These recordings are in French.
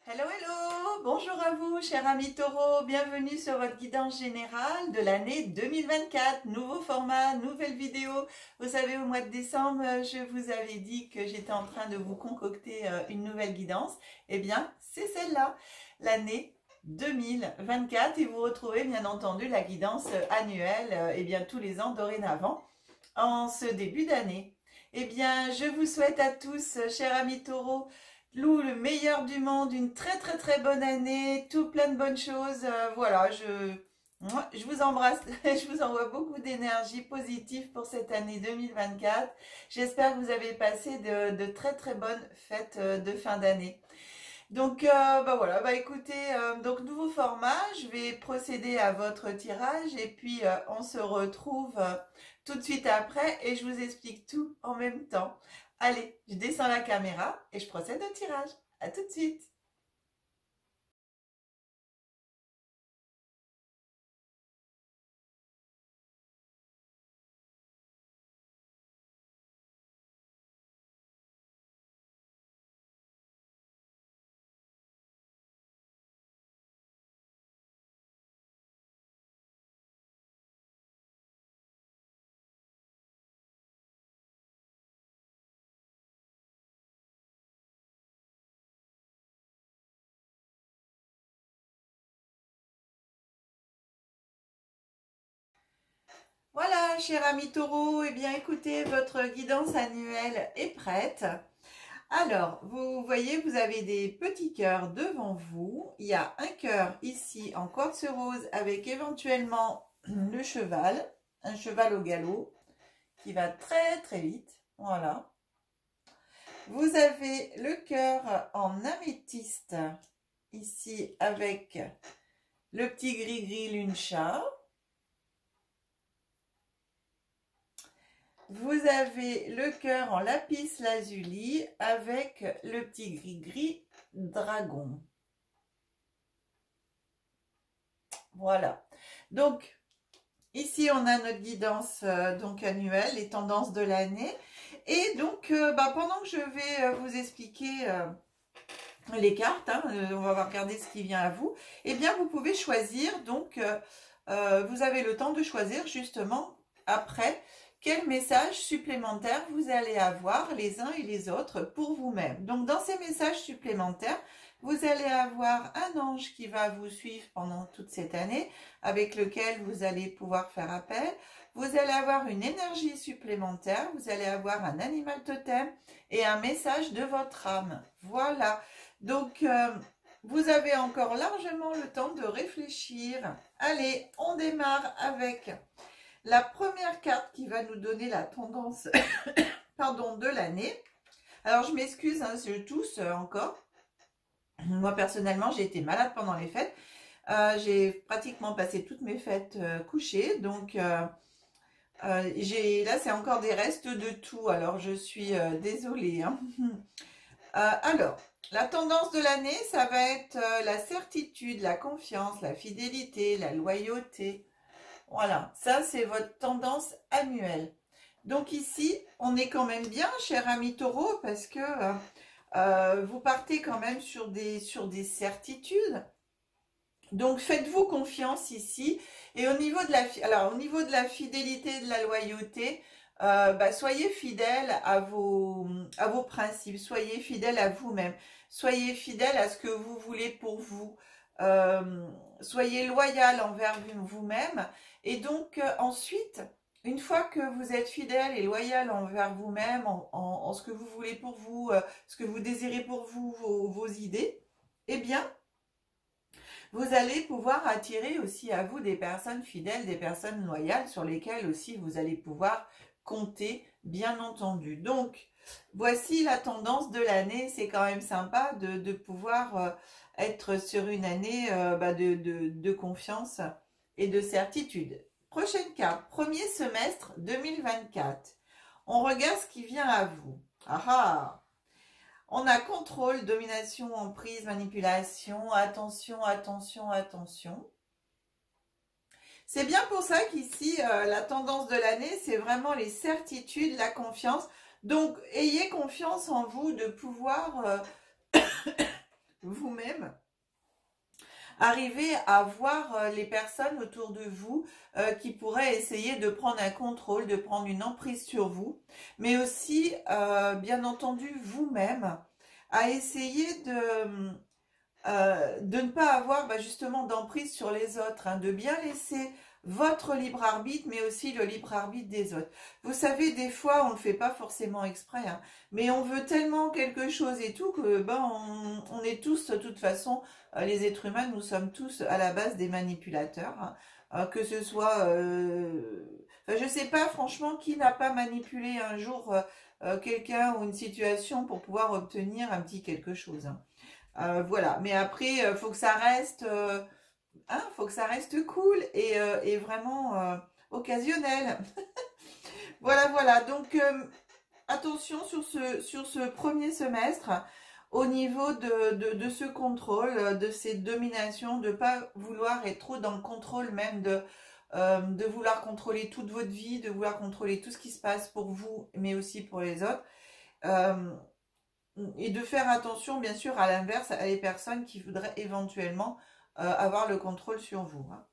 Hello, hello! Bonjour à vous, chers amis taureaux. Bienvenue sur votre guidance générale de l'année 2024. Nouveau format, nouvelle vidéo. Vous savez, au mois de décembre, je vous avais dit que j'étais en train de vous concocter une nouvelle guidance. Eh bien, c'est celle-là, l'année 2024. Et vous retrouvez bien entendu la guidance annuelle, eh bien, tous les ans dorénavant, en ce début d'année. Eh bien, je vous souhaite à tous, chers amis taureaux, le meilleur du monde, une très bonne année, tout plein de bonnes choses. Voilà, je vous embrasse, je vous envoie beaucoup d'énergie positive pour cette année 2024. J'espère que vous avez passé de très bonnes fêtes de fin d'année. Donc voilà, écoutez, donc nouveau format, je vais procéder à votre tirage et puis on se retrouve tout de suite après et je vous explique tout en même temps. Allez, je descends la caméra et je procède au tirage. À tout de suite. Voilà, chers amis taureaux, eh bien écoutez, votre guidance annuelle est prête. Alors, vous voyez, vous avez des petits cœurs devant vous. Il y a un cœur ici en quartz rose avec éventuellement le cheval, un cheval au galop qui va très vite. Voilà. Vous avez le cœur en améthyste ici avec le petit gris-gris lune-chat. Vous avez le cœur en lapis lazuli avec le petit gris-gris dragon. Voilà. Donc, ici, on a notre guidance donc annuelle, les tendances de l'année. Et donc, pendant que je vais vous expliquer les cartes, on va regarder ce qui vient à vous, eh bien, vous pouvez choisir. Donc, vous avez le temps de choisir justement après quel message supplémentaire vous allez avoir les uns et les autres pour vous-même. Donc, dans ces messages supplémentaires, vous allez avoir un ange qui va vous suivre pendant toute cette année, avec lequel vous allez pouvoir faire appel. Vous allez avoir une énergie supplémentaire, vous allez avoir un animal totem et un message de votre âme. Voilà. Donc, vous avez encore largement le temps de réfléchir. Allez, on démarre avec la première carte qui va nous donner la tendance pardon, de l'année. Alors, je m'excuse, je tousse encore. Moi, personnellement, j'ai été malade pendant les fêtes. J'ai pratiquement passé toutes mes fêtes couchées. Donc, là, c'est encore des restes de tout. Alors, je suis désolée. Alors, la tendance de l'année, ça va être la certitude, la confiance, la fidélité, la loyauté. Voilà, ça c'est votre tendance annuelle. Donc ici, on est quand même bien, cher ami taureau, parce que vous partez quand même sur des certitudes. Donc faites-vous confiance ici. Et au niveau de la fidélité et de la loyauté, soyez fidèle à vos principes, soyez fidèle à vous-même, soyez fidèle à ce que vous voulez pour vous. Soyez loyal envers vous-même. Et donc ensuite, une fois que vous êtes fidèle et loyal envers vous-même, en ce que vous voulez pour vous, ce que vous désirez pour vous, vos idées, eh bien, vous allez pouvoir attirer aussi à vous des personnes fidèles, des personnes loyales sur lesquelles aussi vous allez pouvoir compter, bien entendu. Donc, voici la tendance de l'année. C'est quand même sympa de pouvoir être sur une année de confiance et de certitude. Prochaine carte, premier semestre 2024. On regarde ce qui vient à vous. Ah ah! On a contrôle, domination, emprise, manipulation. Attention, attention, attention. C'est bien pour ça qu'ici, la tendance de l'année, c'est vraiment les certitudes, la confiance. Donc, ayez confiance en vous de pouvoir vous-même, arriver à voir les personnes autour de vous qui pourraient essayer de prendre un contrôle, de prendre une emprise sur vous, mais aussi, bien entendu, vous-même, à essayer de ne pas avoir justement d'emprise sur les autres, hein, de bien laisser votre libre arbitre, mais aussi le libre arbitre des autres. Vous savez, des fois, on ne le fait pas forcément exprès, hein, mais on veut tellement quelque chose et tout que on est tous, de toute façon, les êtres humains, nous sommes tous à la base des manipulateurs, hein, que ce soit... je ne sais pas, franchement, qui n'a pas manipulé un jour quelqu'un ou une situation pour pouvoir obtenir un petit quelque chose, hein. Voilà, mais après, faut que ça reste, faut que ça reste cool et vraiment occasionnel. Voilà, voilà. Donc, attention sur ce premier semestre, au niveau de ce contrôle, de ces dominations, de ne pas vouloir être trop dans le contrôle même de vouloir contrôler toute votre vie, de vouloir contrôler tout ce qui se passe pour vous, mais aussi pour les autres. Et de faire attention, bien sûr, à l'inverse, à les personnes qui voudraient éventuellement avoir le contrôle sur vous, hein.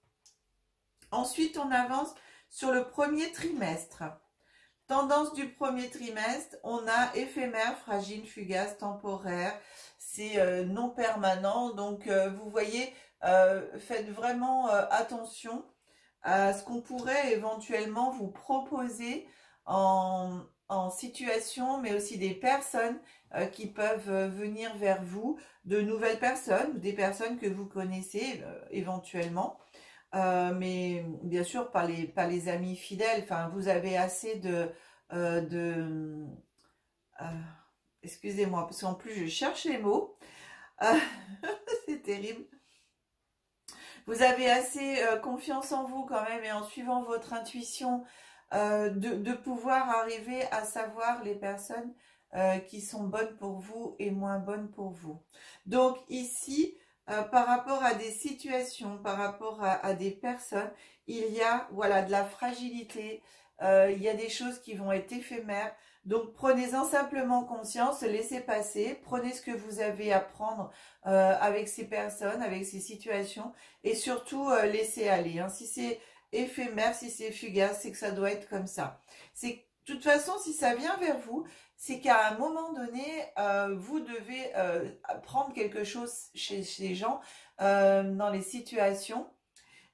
Ensuite, on avance sur le premier trimestre. Tendance du premier trimestre, on a éphémère, fragile, fugace, temporaire. C'est non permanent. Donc, vous voyez, faites vraiment attention à ce qu'on pourrait éventuellement vous proposer en situation, mais aussi des personnes qui peuvent venir vers vous, de nouvelles personnes ou des personnes que vous connaissez éventuellement. Mais bien sûr, pas les amis fidèles. Enfin, vous avez assez excusez-moi, parce qu'en plus, je cherche les mots. C'est terrible. Vous avez assez confiance en vous quand même et en suivant votre intuition de pouvoir arriver à savoir les personnes qui sont bonnes pour vous et moins bonnes pour vous. Donc ici, par rapport à des situations, par rapport à des personnes, il y a voilà, de la fragilité, il y a des choses qui vont être éphémères. Donc prenez-en simplement conscience, laissez passer, prenez ce que vous avez à prendre avec ces personnes, avec ces situations, et surtout laissez aller, hein. Si c'est éphémère, si c'est fugace, c'est que ça doit être comme ça. C'est de toute façon, si ça vient vers vous, c'est qu'à un moment donné, vous devez prendre quelque chose chez les gens, dans les situations.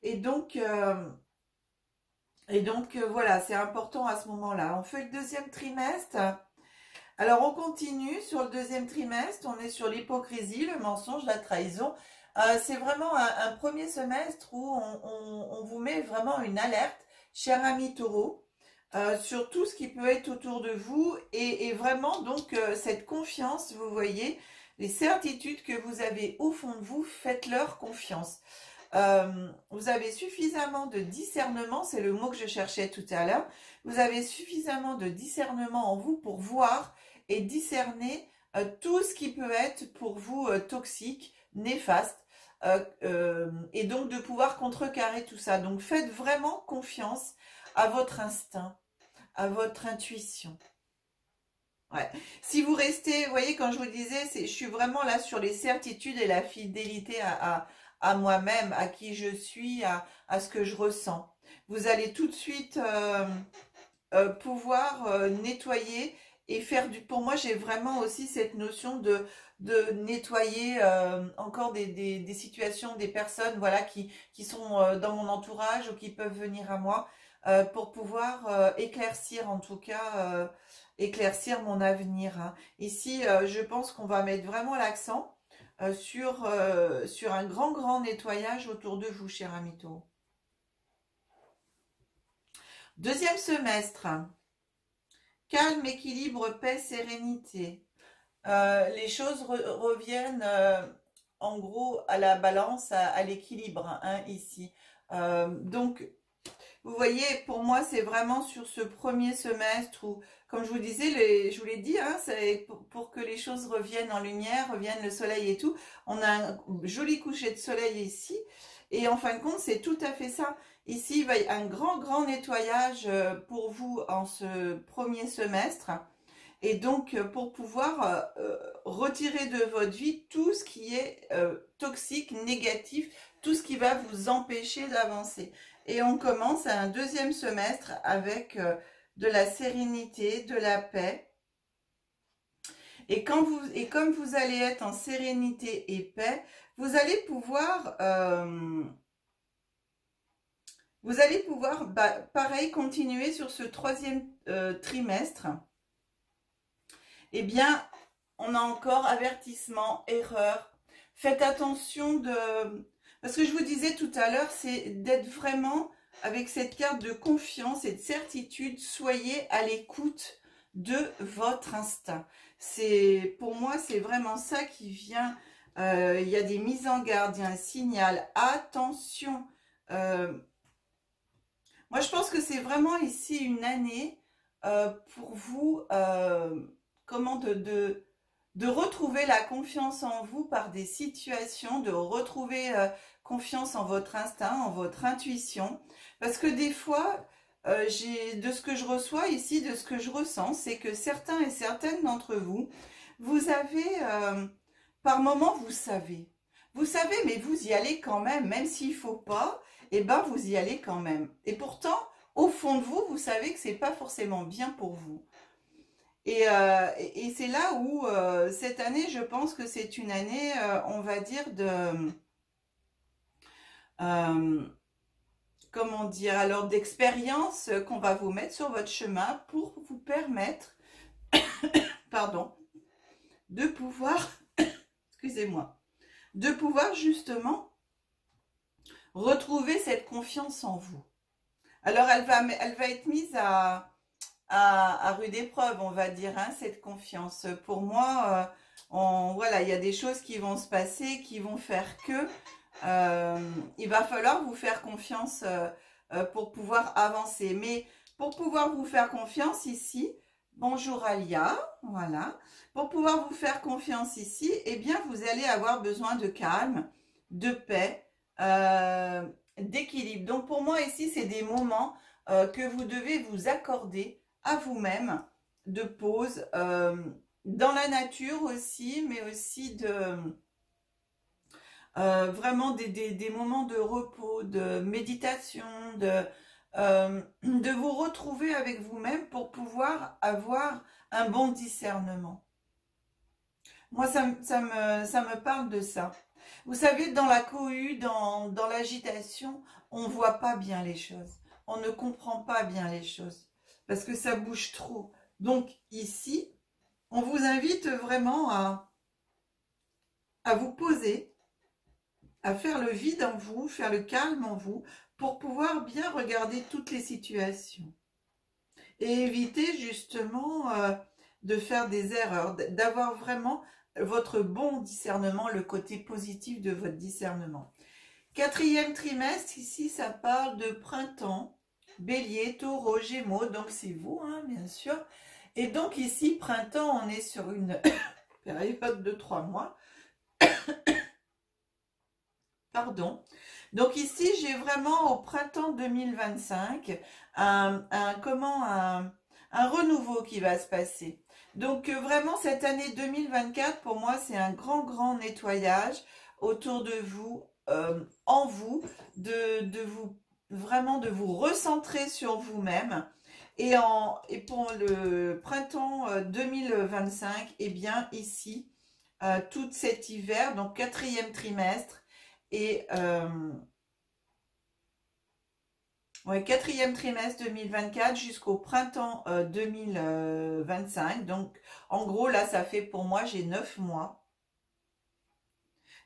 Et donc voilà, c'est important à ce moment-là. On fait le deuxième trimestre. Alors, on continue sur le deuxième trimestre. On est sur l'hypocrisie, le mensonge, la trahison. C'est vraiment un premier semestre où on vous met vraiment une alerte, cher ami Taureau, sur tout ce qui peut être autour de vous. Et vraiment, donc, cette confiance, vous voyez, les certitudes que vous avez au fond de vous, faites-leur confiance. Vous avez suffisamment de discernement, c'est le mot que je cherchais tout à l'heure, vous avez suffisamment de discernement en vous pour voir et discerner tout ce qui peut être pour vous toxique, néfaste, et donc de pouvoir contrecarrer tout ça. Donc faites vraiment confiance à votre instinct, à votre intuition. Ouais. Si vous restez, vous voyez, quand je vous disais, je suis vraiment là sur les certitudes et la fidélité à moi-même, à qui je suis, à ce que je ressens. Vous allez tout de suite pouvoir nettoyer et faire du... Pour moi, j'ai vraiment aussi cette notion de nettoyer encore des situations, des personnes voilà, qui sont dans mon entourage ou qui peuvent venir à moi pour pouvoir éclaircir, en tout cas, éclaircir mon avenir, hein. Ici, je pense qu'on va mettre vraiment l'accent sur un grand nettoyage autour de vous, cher ami Taureau. Deuxième semestre, calme, équilibre, paix, sérénité. Les choses reviennent en gros à la balance, à l'équilibre, hein, ici. Donc, vous voyez, pour moi, c'est vraiment sur ce premier semestre où, comme je vous disais, je vous l'ai dit, hein, c'est pour que les choses reviennent en lumière, reviennent le soleil et tout. On a un joli coucher de soleil ici. Et en fin de compte, c'est tout à fait ça. Ici, il va y avoir un grand nettoyage pour vous en ce premier semestre. Et donc, pour pouvoir retirer de votre vie tout ce qui est toxique, négatif, tout ce qui va vous empêcher d'avancer. Et on commence un deuxième semestre avec de la sérénité, de la paix. Et comme vous allez être en sérénité et paix, vous allez pouvoir, pareil, continuer sur ce troisième trimestre. Eh bien, on a encore avertissement, erreur. Faites attention parce que je vous disais tout à l'heure, c'est d'être vraiment avec cette carte de confiance et de certitude. Soyez à l'écoute de votre instinct. Pour moi, c'est vraiment ça qui vient. Il y a des mises en garde, il y a un signal. Attention. Moi, je pense que c'est vraiment ici une année pour vous, comment de retrouver la confiance en vous par des situations, de retrouver confiance en votre instinct, en votre intuition. Parce que des fois, de ce que je reçois ici, de ce que je ressens, c'est que certains et certaines d'entre vous, vous avez, par moment, vous savez, mais vous y allez quand même s'il ne faut pas, et ben vous y allez quand même. Et pourtant, au fond de vous, vous savez que c'est pas forcément bien pour vous. Et c'est là où, cette année, je pense que c'est une année, on va dire, comment dire, alors d'expérience qu'on va vous mettre sur votre chemin pour vous permettre, pardon, de pouvoir, excusez-moi, de pouvoir justement retrouver cette confiance en vous. Alors, elle va être mise à rude épreuve, on va dire, hein, cette confiance. Pour moi, voilà, il y a des choses qui vont se passer, qui vont faire que il va falloir vous faire confiance pour pouvoir avancer. Mais pour pouvoir vous faire confiance ici, bonjour Alia, voilà. Pour pouvoir vous faire confiance ici, eh bien, vous allez avoir besoin de calme, de paix, d'équilibre. Donc, pour moi, ici, c'est des moments que vous devez vous accorder à vous-même, de pause, dans la nature aussi, mais aussi vraiment des moments de repos, de méditation, de vous retrouver avec vous-même pour pouvoir avoir un bon discernement. Moi, ça me parle de ça. Vous savez, dans la cohue, dans l'agitation, on ne voit pas bien les choses. On ne comprend pas bien les choses parce que ça bouge trop. Donc ici, on vous invite vraiment à vous poser, à faire le vide en vous, faire le calme en vous, pour pouvoir bien regarder toutes les situations. Et éviter justement de faire des erreurs, d'avoir vraiment votre bon discernement, le côté positif de votre discernement. Quatrième trimestre, ici, ça parle de printemps, Bélier, Taureau, Gémeaux, donc c'est vous, hein, bien sûr. Et donc ici, printemps, on est sur une période de 3 mois. Pardon. Donc ici, j'ai vraiment au printemps 2025 un renouveau qui va se passer. Donc vraiment, cette année 2024, pour moi, c'est un grand nettoyage autour de vous, en vous, vraiment de vous recentrer sur vous-même. Et pour le printemps 2025, eh bien ici, tout cet hiver, donc quatrième trimestre, et quatrième trimestre 2024 jusqu'au printemps 2025. Donc, en gros, là, ça fait pour moi, j'ai 9 mois.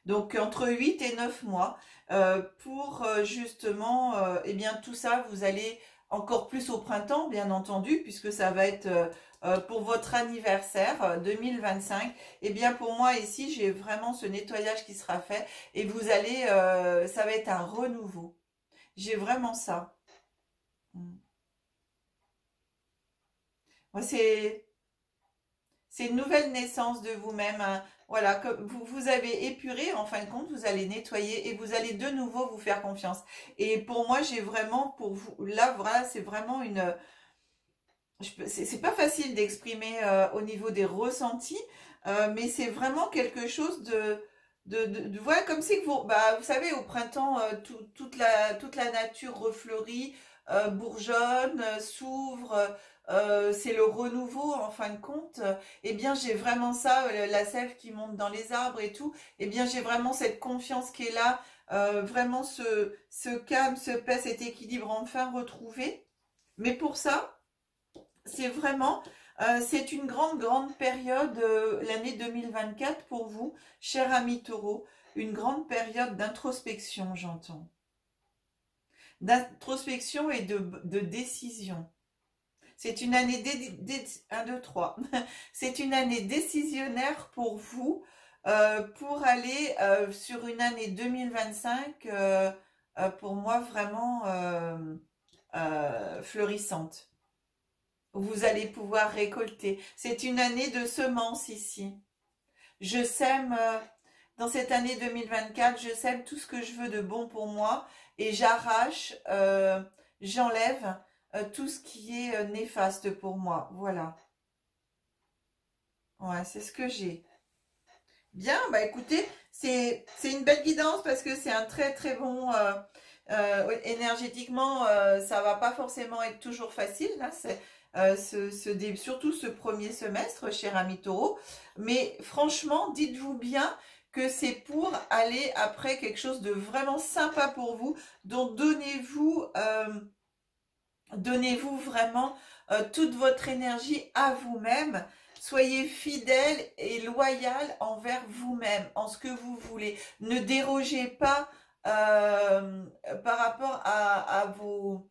Donc, entre 8 et 9 mois pour justement, eh bien, tout ça, vous allez encore plus au printemps, bien entendu, puisque ça va être pour votre anniversaire 2025. Eh bien, pour moi, ici, j'ai vraiment ce nettoyage qui sera fait et vous allez, ça va être un renouveau. J'ai vraiment ça. Moi, c'est une nouvelle naissance de vous-même, hein. Voilà, comme vous avez épuré, en fin de compte, vous allez nettoyer et vous allez de nouveau vous faire confiance. Et pour moi, j'ai vraiment, pour vous, là, voilà, c'est vraiment c'est pas facile d'exprimer au niveau des ressentis, mais c'est vraiment quelque chose voilà, comme c'est que vous savez, au printemps, toute la nature refleurit, bourgeonne, s'ouvre, c'est le renouveau en fin de compte. Eh bien, j'ai vraiment ça, la sève qui monte dans les arbres et tout. Eh bien, j'ai vraiment cette confiance qui est là, vraiment ce calme, ce paix, cet équilibre enfin retrouvé. Mais pour ça, c'est vraiment, c'est une grande période, l'année 2024 pour vous, cher ami Taureau, une grande période d'introspection, j'entends. D'introspection et de décision. C'est une année, 1, 2, 3. C'est une année décisionnaire pour vous, pour aller sur une année 2025, pour moi, vraiment fleurissante. Vous allez pouvoir récolter. C'est une année de semences ici. Je sème, dans cette année 2024, je sème tout ce que je veux de bon pour moi et j'arrache, j'enlève tout ce qui est néfaste pour moi. Voilà. Ouais, c'est ce que j'ai. Bien, bah écoutez, c'est une belle guidance parce que c'est un très bon... énergétiquement, ça va pas forcément être toujours facile, là, c'est surtout ce premier semestre, cher ami Taureau. Mais franchement, dites-vous bien que c'est pour aller après quelque chose de vraiment sympa pour vous. Donc donnez-vous vraiment toute votre énergie à vous-même. Soyez fidèle et loyal envers vous-même, en ce que vous voulez. Ne dérogez pas par rapport à vos,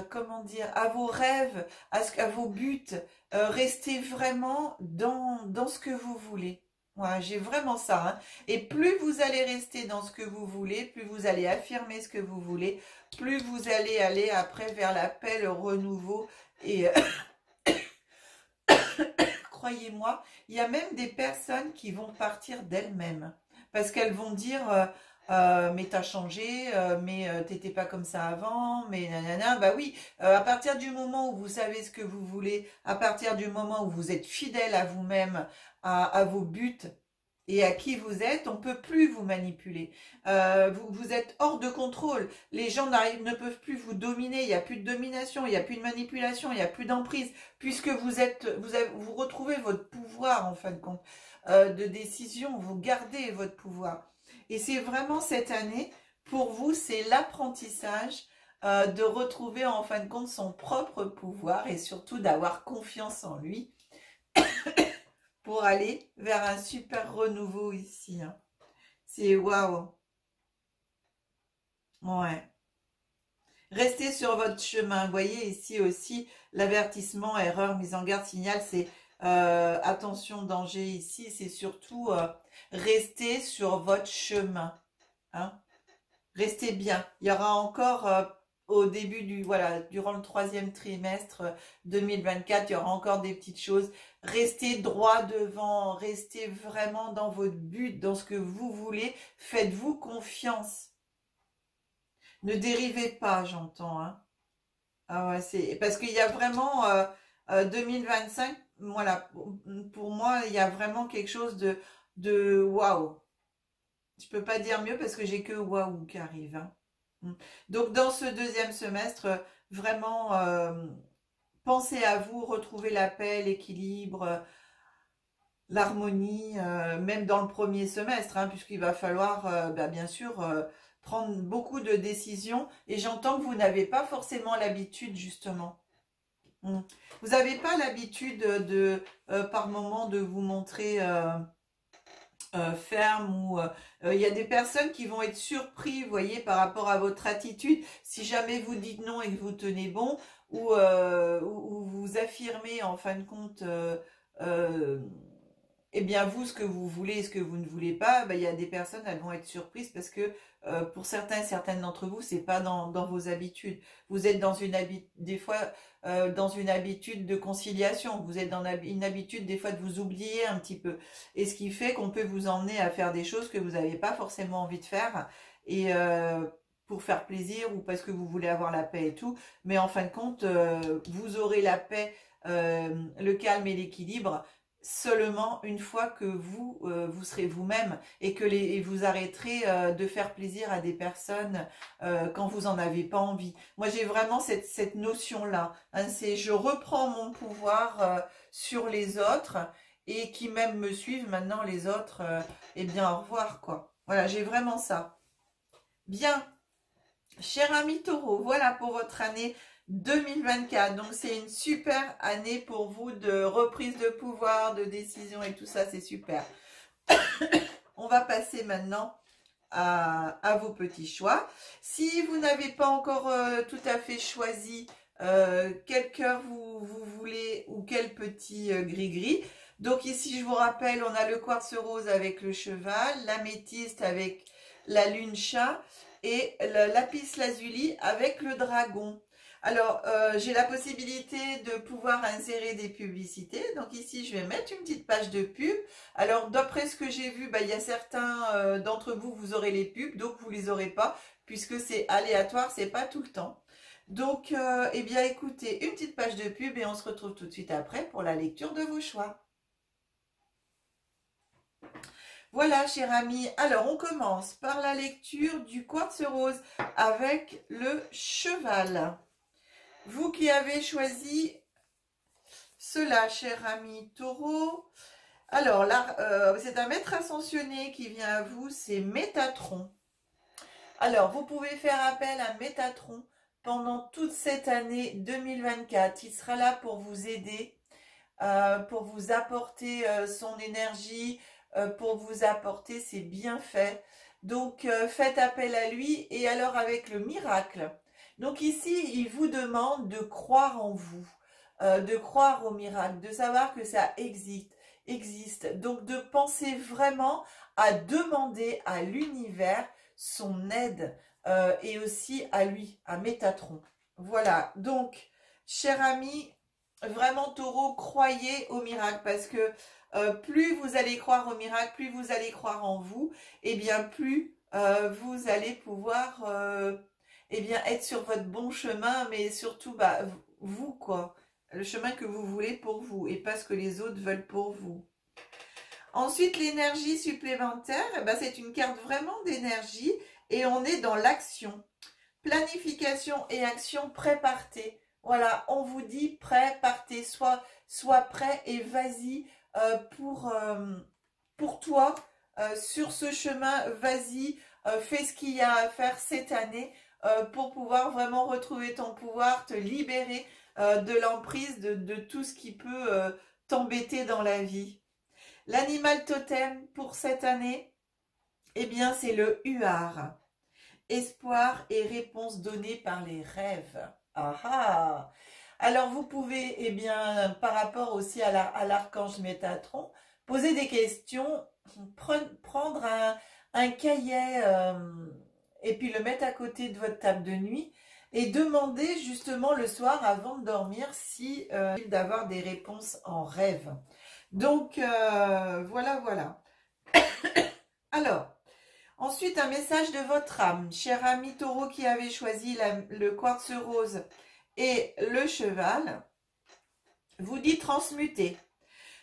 comment dire, à vos rêves, à vos buts. Restez vraiment dans ce que vous voulez. Voilà, j'ai vraiment ça. Hein. Et plus vous allez rester dans ce que vous voulez, plus vous allez affirmer ce que vous voulez, plus vous allez aller après vers la paix, le renouveau. Et croyez-moi, il y a même des personnes qui vont partir d'elles-mêmes. Parce qu'elles vont dire, mais t'as changé, mais t'étais pas comme ça avant, mais nanana. Bah oui, à partir du moment où vous savez ce que vous voulez, à partir du moment où vous êtes fidèle à vous-même, à vos buts et à qui vous êtes, on ne peut plus vous manipuler. Vous êtes hors de contrôle. Les gens ne peuvent plus vous dominer. Il n'y a plus de domination, il n'y a plus de manipulation, il n'y a plus d'emprise, puisque vous retrouvez votre pouvoir en fin de compte de décision. Vous gardez votre pouvoir. Et c'est vraiment cette année, pour vous, c'est l'apprentissage de retrouver en fin de compte son propre pouvoir et surtout d'avoir confiance en lui pour aller vers un super renouveau ici. Hein. C'est waouh. Ouais. Restez sur votre chemin. Vous voyez ici aussi l'avertissement, erreur, mise en garde, signal, c'est attention, danger ici. C'est surtout rester sur votre chemin. Hein. Restez bien. Il y aura encore au début durant le troisième trimestre 2024, il y aura encore des petites choses. Restez droit devant, restez vraiment dans votre but, dans ce que vous voulez. Faites-vous confiance. Ne dérivez pas, j'entends. Hein. Ah ouais, c'est parce qu'il y a vraiment 2025. Voilà, pour moi, il y a vraiment quelque chose de waouh. Je peux pas dire mieux parce que j'ai que waouh qui arrive. Hein. Donc dans ce deuxième semestre, vraiment pensez à vous, retrouvez la paix, l'équilibre, l'harmonie, même dans le premier semestre, hein, puisqu'il va falloir bien sûr prendre beaucoup de décisions. Et j'entends que vous n'avez pas forcément l'habitude justement. Vous n'avez pas l'habitude par moment de vous montrer ferme ou il y a des personnes qui vont être surpris, vous voyez, par rapport à votre attitude. Si jamais vous dites non et que vous tenez bon ou vous affirmez en fin de compte eh bien vous ce que vous voulez et ce que vous ne voulez pas, il y a des personnes, elles vont être surprises parce que pour certaines d'entre vous, c'est pas dans vos habitudes. Vous êtes dans des fois dans une habitude de conciliation. Vous êtes dans une habitude des fois de vous oublier un petit peu. Et ce qui fait qu'on peut vous emmener à faire des choses que vous n'avez pas forcément envie de faire. Et pour faire plaisir ou parce que vous voulez avoir la paix et tout. Mais en fin de compte, vous aurez la paix le calme et l'équilibre seulement une fois que vous serez vous-même et que vous arrêterez de faire plaisir à des personnes quand vous en avez pas envie. Moi, j'ai vraiment cette notion-là. Hein, c'est je reprends mon pouvoir sur les autres et qui même me suivent maintenant les autres. Eh bien, au revoir, quoi. Voilà, j'ai vraiment ça. Bien, cher ami Taureau, voilà pour votre année 2024. Donc, c'est une super année pour vous de reprise de pouvoir, de décision et tout ça, c'est super. On va passer maintenant à vos petits choix. Si vous n'avez pas encore tout à fait choisi quel cœur vous voulez ou quel petit gris-gris. Donc ici, je vous rappelle, on a le quartz rose avec le cheval, l'améthyste avec la lune chat et le lapis lazuli avec le dragon. Alors, j'ai la possibilité de pouvoir insérer des publicités. Donc ici, je vais mettre une petite page de pub. Alors, d'après ce que j'ai vu, il y a certains d'entre vous, vous aurez les pubs, donc vous les aurez pas, puisque c'est aléatoire, c'est pas tout le temps. Donc, eh bien, écoutez, une petite page de pub et on se retrouve tout de suite après pour la lecture de vos choix. Voilà, chers amis. Alors, on commence par la lecture du quartz rose avec le cheval. Vous qui avez choisi cela, cher ami Taureau. Alors, là, c'est un maître ascensionné qui vient à vous, c'est Métatron. Alors, vous pouvez faire appel à Métatron pendant toute cette année 2024. Il sera là pour vous aider, pour vous apporter son énergie, pour vous apporter ses bienfaits. Donc, faites appel à lui et alors avec le miracle. Donc ici, il vous demande de croire en vous, de croire au miracle, de savoir que ça existe. Donc, de penser vraiment à demander à l'univers son aide et aussi à lui, à Métatron. Voilà, donc, cher ami, vraiment Taureau, croyez au miracle parce que plus vous allez croire au miracle, plus vous allez croire en vous, et bien plus vous allez pouvoir eh bien, être sur votre bon chemin, mais surtout vous, quoi. Le chemin que vous voulez pour vous et pas ce que les autres veulent pour vous. Ensuite, l'énergie supplémentaire, c'est une carte vraiment d'énergie et on est dans l'action. Planification et action, prêt, partez. Voilà, on vous dit prêt, partez, sois prêt et vas-y pour toi sur ce chemin, vas-y, fais ce qu'il y a à faire cette année pour pouvoir vraiment retrouver ton pouvoir, te libérer de l'emprise de tout ce qui peut t'embêter dans la vie. L'animal totem pour cette année, eh bien c'est le huard. Espoir et réponse donnée par les rêves. Ah ah! Alors vous pouvez, eh bien, par rapport aussi à l'archange Métatron, poser des questions, prendre un cahier et puis le mettre à côté de votre table de nuit et demander justement le soir avant de dormir si d'avoir des réponses en rêve. Donc voilà. Alors, ensuite un message de votre âme, cher ami Taureau qui avait choisi le quartz rose et le cheval, vous dit transmuter.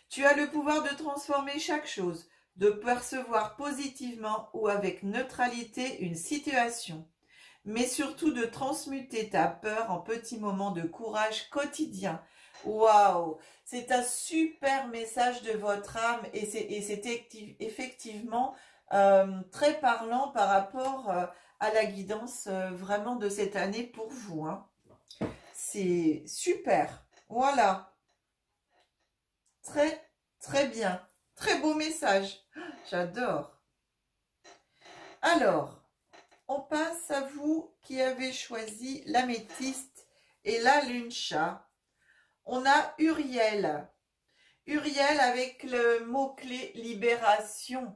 Tu as le pouvoir de transformer chaque chose, de percevoir positivement ou avec neutralité une situation, mais surtout de transmuter ta peur en petits moments de courage quotidien. Waouh! C'est un super message de votre âme et c'est effectivement très parlant par rapport à la guidance vraiment de cette année pour vous. Hein. C'est super. Voilà. Très, très bien. Très beau message. J'adore. Alors, on passe à vous qui avez choisi l'améthyste et la lune chat. On a Uriel. Uriel avec le mot-clé libération.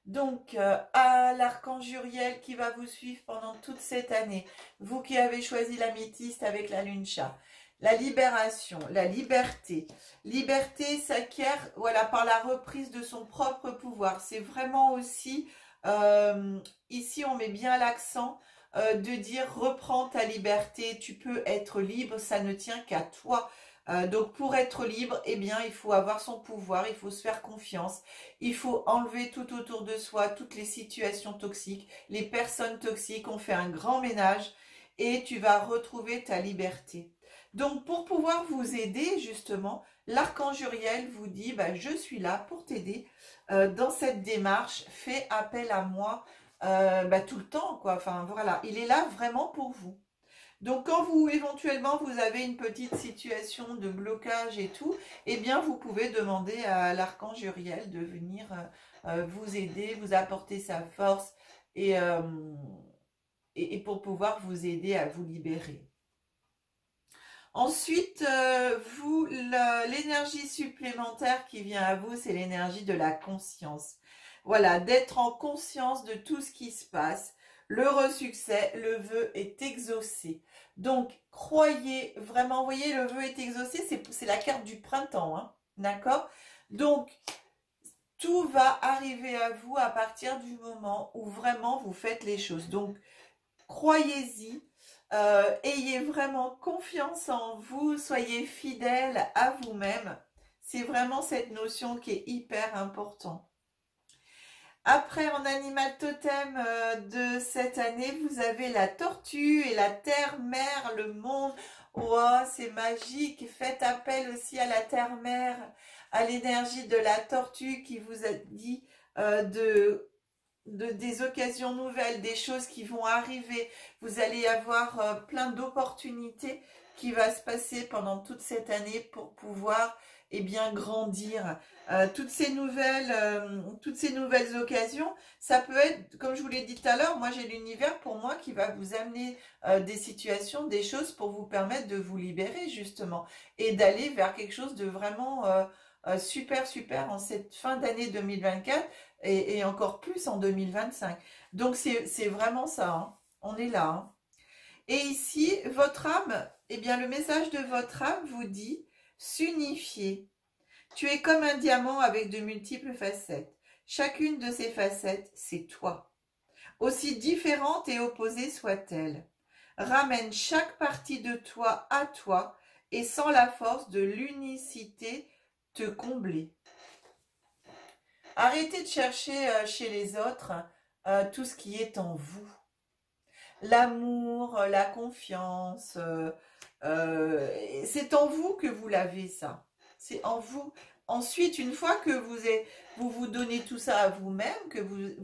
Donc, à l'archange Uriel qui va vous suivre pendant toute cette année. Vous qui avez choisi l'améthyste avec la lune chat. La libération, la liberté. Liberté s'acquiert voilà, par la reprise de son propre pouvoir. C'est vraiment aussi, ici on met bien l'accent de dire reprends ta liberté, tu peux être libre, ça ne tient qu'à toi. Donc pour être libre, eh bien il faut avoir son pouvoir, il faut se faire confiance, il faut enlever tout autour de soi, toutes les situations toxiques, les personnes toxiques, on fait un grand ménage et tu vas retrouver ta liberté. Donc pour pouvoir vous aider justement, l'archange Uriel vous dit bah, je suis là pour t'aider dans cette démarche, fais appel à moi bah, tout le temps quoi. Enfin voilà, il est là vraiment pour vous. Donc quand vous éventuellement vous avez une petite situation de blocage et tout, eh bien vous pouvez demander à l'archange Uriel de venir vous aider, vous apporter sa force et pour pouvoir vous aider à vous libérer. Ensuite, l'énergie supplémentaire qui vient à vous, c'est l'énergie de la conscience. Voilà, d'être en conscience de tout ce qui se passe. L'heureux succès, le vœu est exaucé. Donc, croyez vraiment, vous voyez, le vœu est exaucé, c'est la carte du printemps, hein, d'accord? Donc, tout va arriver à vous à partir du moment où vraiment vous faites les choses. Donc, croyez-y. Ayez vraiment confiance en vous, soyez fidèle à vous-même. C'est vraiment cette notion qui est hyper importante. Après, en animal totem de cette année, vous avez la tortue et la terre-mère, le monde. Oh, c'est magique. Faites appel aussi à la terre-mère, à l'énergie de la tortue qui vous a dit des occasions nouvelles, des choses qui vont arriver. Vous allez avoir plein d'opportunités qui va se passer pendant toute cette année pour pouvoir bien grandir. Toutes ces nouvelles occasions, ça peut être, comme je vous l'ai dit tout à l'heure, moi j'ai l'univers pour moi qui va vous amener des situations, des choses pour vous permettre de vous libérer justement et d'aller vers quelque chose de vraiment super en cette fin d'année 2024 et encore plus en 2025. Donc c'est vraiment ça, hein. On est là. Hein. Et ici, votre âme, eh bien le message de votre âme vous dit s'unifier. Tu es comme un diamant avec de multiples facettes. Chacune de ces facettes, c'est toi. Aussi différente et opposée soit-elle. Ramène chaque partie de toi à toi et sans la force de l'unicité te combler. Arrêtez de chercher chez les autres tout ce qui est en vous. L'amour, la confiance, c'est en vous que vous l'avez ça. C'est en vous. Ensuite, une fois que vous donnez tout ça à vous-même, que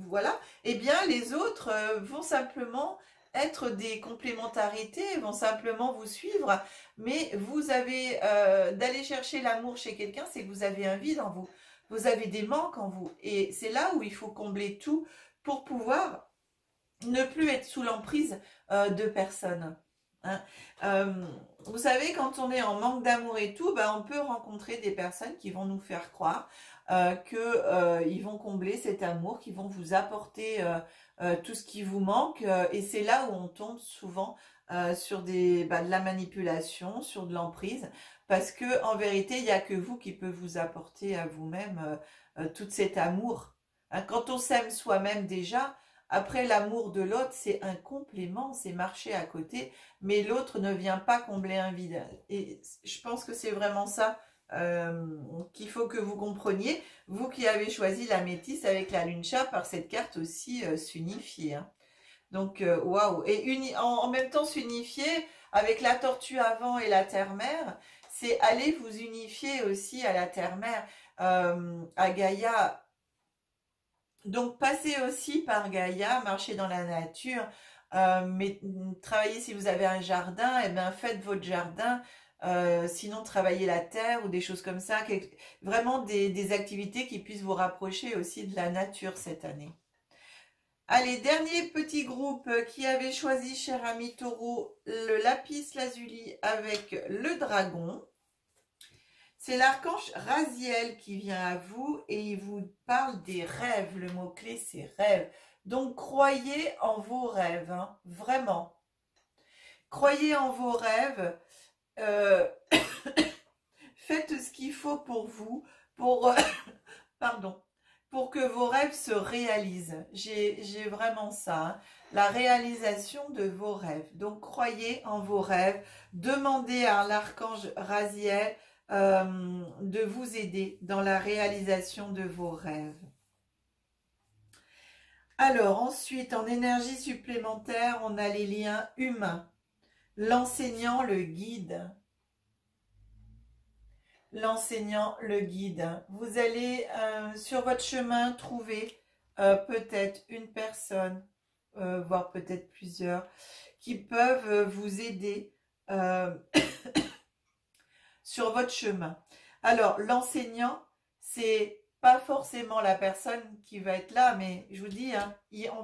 voilà, eh bien les autres vont simplement être des complémentarités, vont simplement vous suivre. Mais vous avez d'aller chercher l'amour chez quelqu'un, c'est que vous avez un vide en vous. Vous avez des manques en vous. Et c'est là où il faut combler tout pour pouvoir ne plus être sous l'emprise de personnes. Hein. Vous savez, quand on est en manque d'amour et tout, on peut rencontrer des personnes qui vont nous faire croire qu'ils vont combler cet amour, qui vont vous apporter tout ce qui vous manque. Et c'est là où on tombe souvent sur de la manipulation, sur de l'emprise. Parce que en vérité, il n'y a que vous qui peut vous apporter à vous-même tout cet amour. Hein, quand on s'aime soi-même déjà, après l'amour de l'autre, c'est un complément, c'est marcher à côté, mais l'autre ne vient pas combler un vide. Et je pense que c'est vraiment ça qu'il faut que vous compreniez, vous qui avez choisi la métisse avec la lune chat par cette carte aussi s'unifier. Hein. Donc, waouh! Et en même temps s'unifier avec la tortue avant et la terre-mère, c'est aller vous unifier aussi à la terre-mère, à Gaïa. Donc, passez aussi par Gaïa, marchez dans la nature, mais travaillez si vous avez un jardin, et bien faites votre jardin, sinon travaillez la terre ou des choses comme ça, vraiment des activités qui puissent vous rapprocher aussi de la nature cette année. Allez, dernier petit groupe qui avait choisi, cher ami taureau, le lapis lazuli avec le dragon. C'est l'archange Raziel qui vient à vous et il vous parle des rêves. Le mot-clé, c'est rêve. Donc, croyez en vos rêves, hein, vraiment. Croyez en vos rêves. Faites ce qu'il faut pour vous, pardon, pour que vos rêves se réalisent. J'ai vraiment ça, hein. La réalisation de vos rêves. Donc, croyez en vos rêves. Demandez à l'archange Raziel de vous aider dans la réalisation de vos rêves. Alors, ensuite, en énergie supplémentaire, on a les liens humains. L'enseignant, le guide. L'enseignant, le guide. Vous allez sur votre chemin trouver peut-être une personne, voire peut-être plusieurs, qui peuvent vous aider sur votre chemin. Alors, l'enseignant, c'est pas forcément la personne qui va être là, mais je vous dis, hein,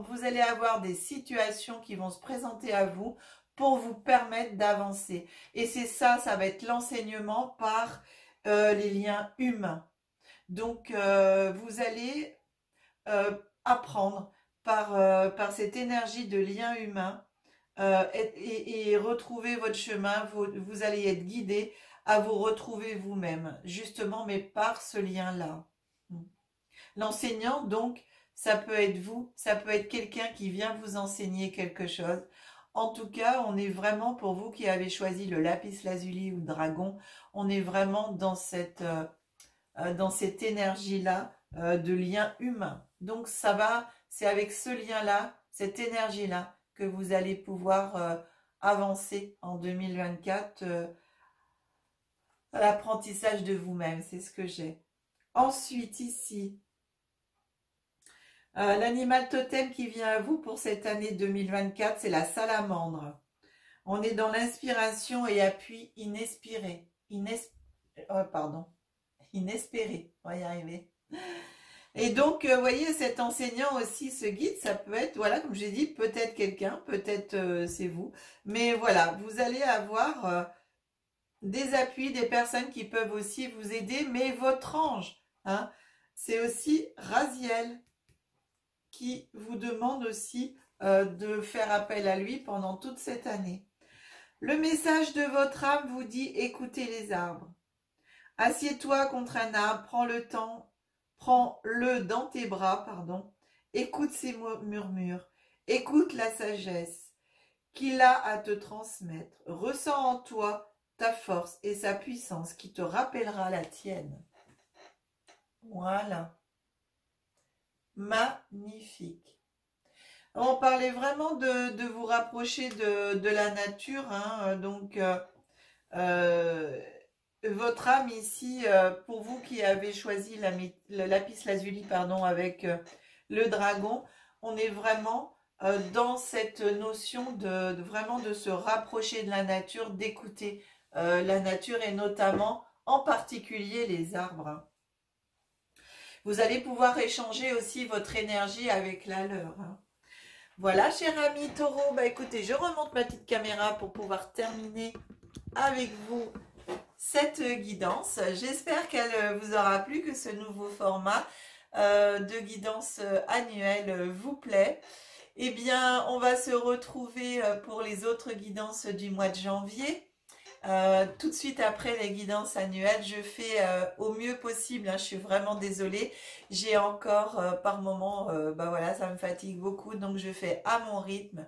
vous allez avoir des situations qui vont se présenter à vous pour vous permettre d'avancer. Et c'est ça, ça va être l'enseignement par les liens humains. Donc, vous allez apprendre par cette énergie de lien humain et retrouver votre chemin. Vous allez être guidé à vous retrouver vous-même, justement, mais par ce lien-là. L'enseignant, donc, ça peut être vous, ça peut être quelqu'un qui vient vous enseigner quelque chose. En tout cas, on est vraiment, pour vous qui avez choisi le lapis lazuli ou le dragon, on est vraiment dans cette énergie-là de lien humain. Donc, ça va, c'est avec ce lien-là, cette énergie-là, que vous allez pouvoir avancer en 2024 à l'apprentissage de vous-même. C'est ce que j'ai. Ensuite, ici, l'animal totem qui vient à vous pour cette année 2024, c'est la salamandre. On est dans l'inspiration et appui inespéré. Inespéré. On va y arriver. Et donc, vous voyez, cet enseignant aussi, ce guide, ça peut être, voilà, comme j'ai dit, peut-être quelqu'un, peut-être c'est vous. Mais voilà, vous allez avoir des appuis, des personnes qui peuvent aussi vous aider, mais votre ange, hein, c'est aussi Raziel qui vous demande aussi de faire appel à lui pendant toute cette année. Le message de votre âme vous dit, écoutez les arbres. Assieds-toi contre un arbre, prends-le dans tes bras, écoute ses murmures, écoute la sagesse qu'il a à te transmettre. Ressens en toi ta force et sa puissance qui te rappellera la tienne. Voilà. Magnifique. On parlait vraiment de vous rapprocher de la nature, hein, donc votre âme ici, pour vous qui avez choisi le lapis lazuli, avec le dragon, on est vraiment dans cette notion vraiment de se rapprocher de la nature, d'écouter la nature et notamment, en particulier, les arbres. Vous allez pouvoir échanger aussi votre énergie avec la leur. Voilà, cher ami taureau, bah écoutez, je remonte ma petite caméra pour pouvoir terminer avec vous cette guidance. J'espère qu'elle vous aura plu, que ce nouveau format de guidance annuelle vous plaît. Eh bien, on va se retrouver pour les autres guidances du mois de janvier. Tout de suite après les guidances annuelles, je fais au mieux possible, hein, je suis vraiment désolée, j'ai encore par moment, voilà, ça me fatigue beaucoup, donc je fais à mon rythme,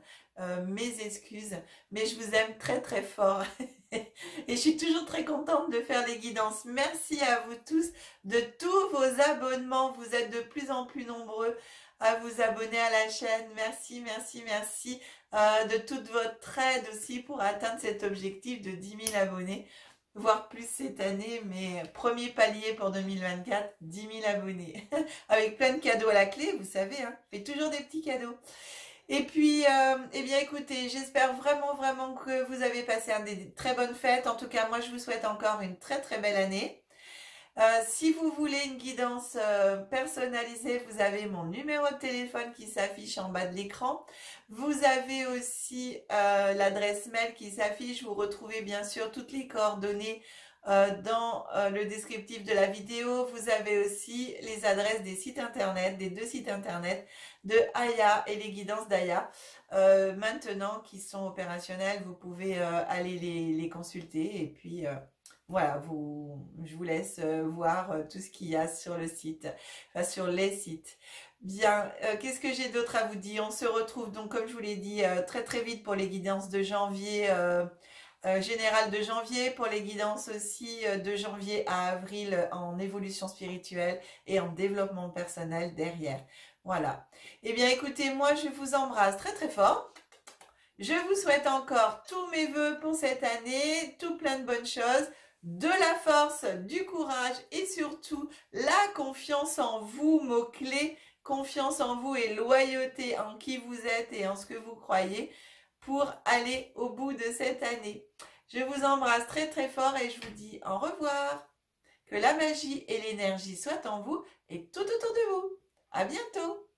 mes excuses, mais je vous aime très très fort et je suis toujours très contente de faire les guidances. Merci à vous tous de tous vos abonnements, vous êtes de plus en plus nombreux à vous abonner à la chaîne, merci, merci, merci. De toute votre aide aussi pour atteindre cet objectif de 10 000 abonnés, voire plus cette année, mais premier palier pour 2024, 10 000 abonnés, avec plein de cadeaux à la clé, vous savez, hein, je fais toujours des petits cadeaux. Et puis, eh bien écoutez, j'espère vraiment, vraiment que vous avez passé des très bonnes fêtes. En tout cas, moi je vous souhaite encore une très très belle année. Si vous voulez une guidance personnalisée, vous avez mon numéro de téléphone qui s'affiche en bas de l'écran. Vous avez aussi l'adresse mail qui s'affiche. Vous retrouvez bien sûr toutes les coordonnées dans le descriptif de la vidéo. Vous avez aussi les adresses des sites internet, des 2 sites internet de Aya et les guidances d'Aya. Maintenant qui sont opérationnels, vous pouvez aller les consulter et puis voilà, je vous laisse voir tout ce qu'il y a sur le site, enfin sur les sites. Bien, qu'est-ce que j'ai d'autre à vous dire? On se retrouve donc, comme je vous l'ai dit, très très vite pour les guidances de janvier, générales de janvier, pour les guidances aussi de janvier à avril en évolution spirituelle et en développement personnel derrière. Voilà. Eh bien, écoutez, moi, je vous embrasse très très fort. Je vous souhaite encore tous mes vœux pour cette année, tout plein de bonnes choses, de la force, du courage et surtout la confiance en vous, mots-clés, confiance en vous et loyauté en qui vous êtes et en ce que vous croyez pour aller au bout de cette année. Je vous embrasse très très fort et je vous dis au revoir. Que la magie et l'énergie soient en vous et tout autour de vous. À bientôt.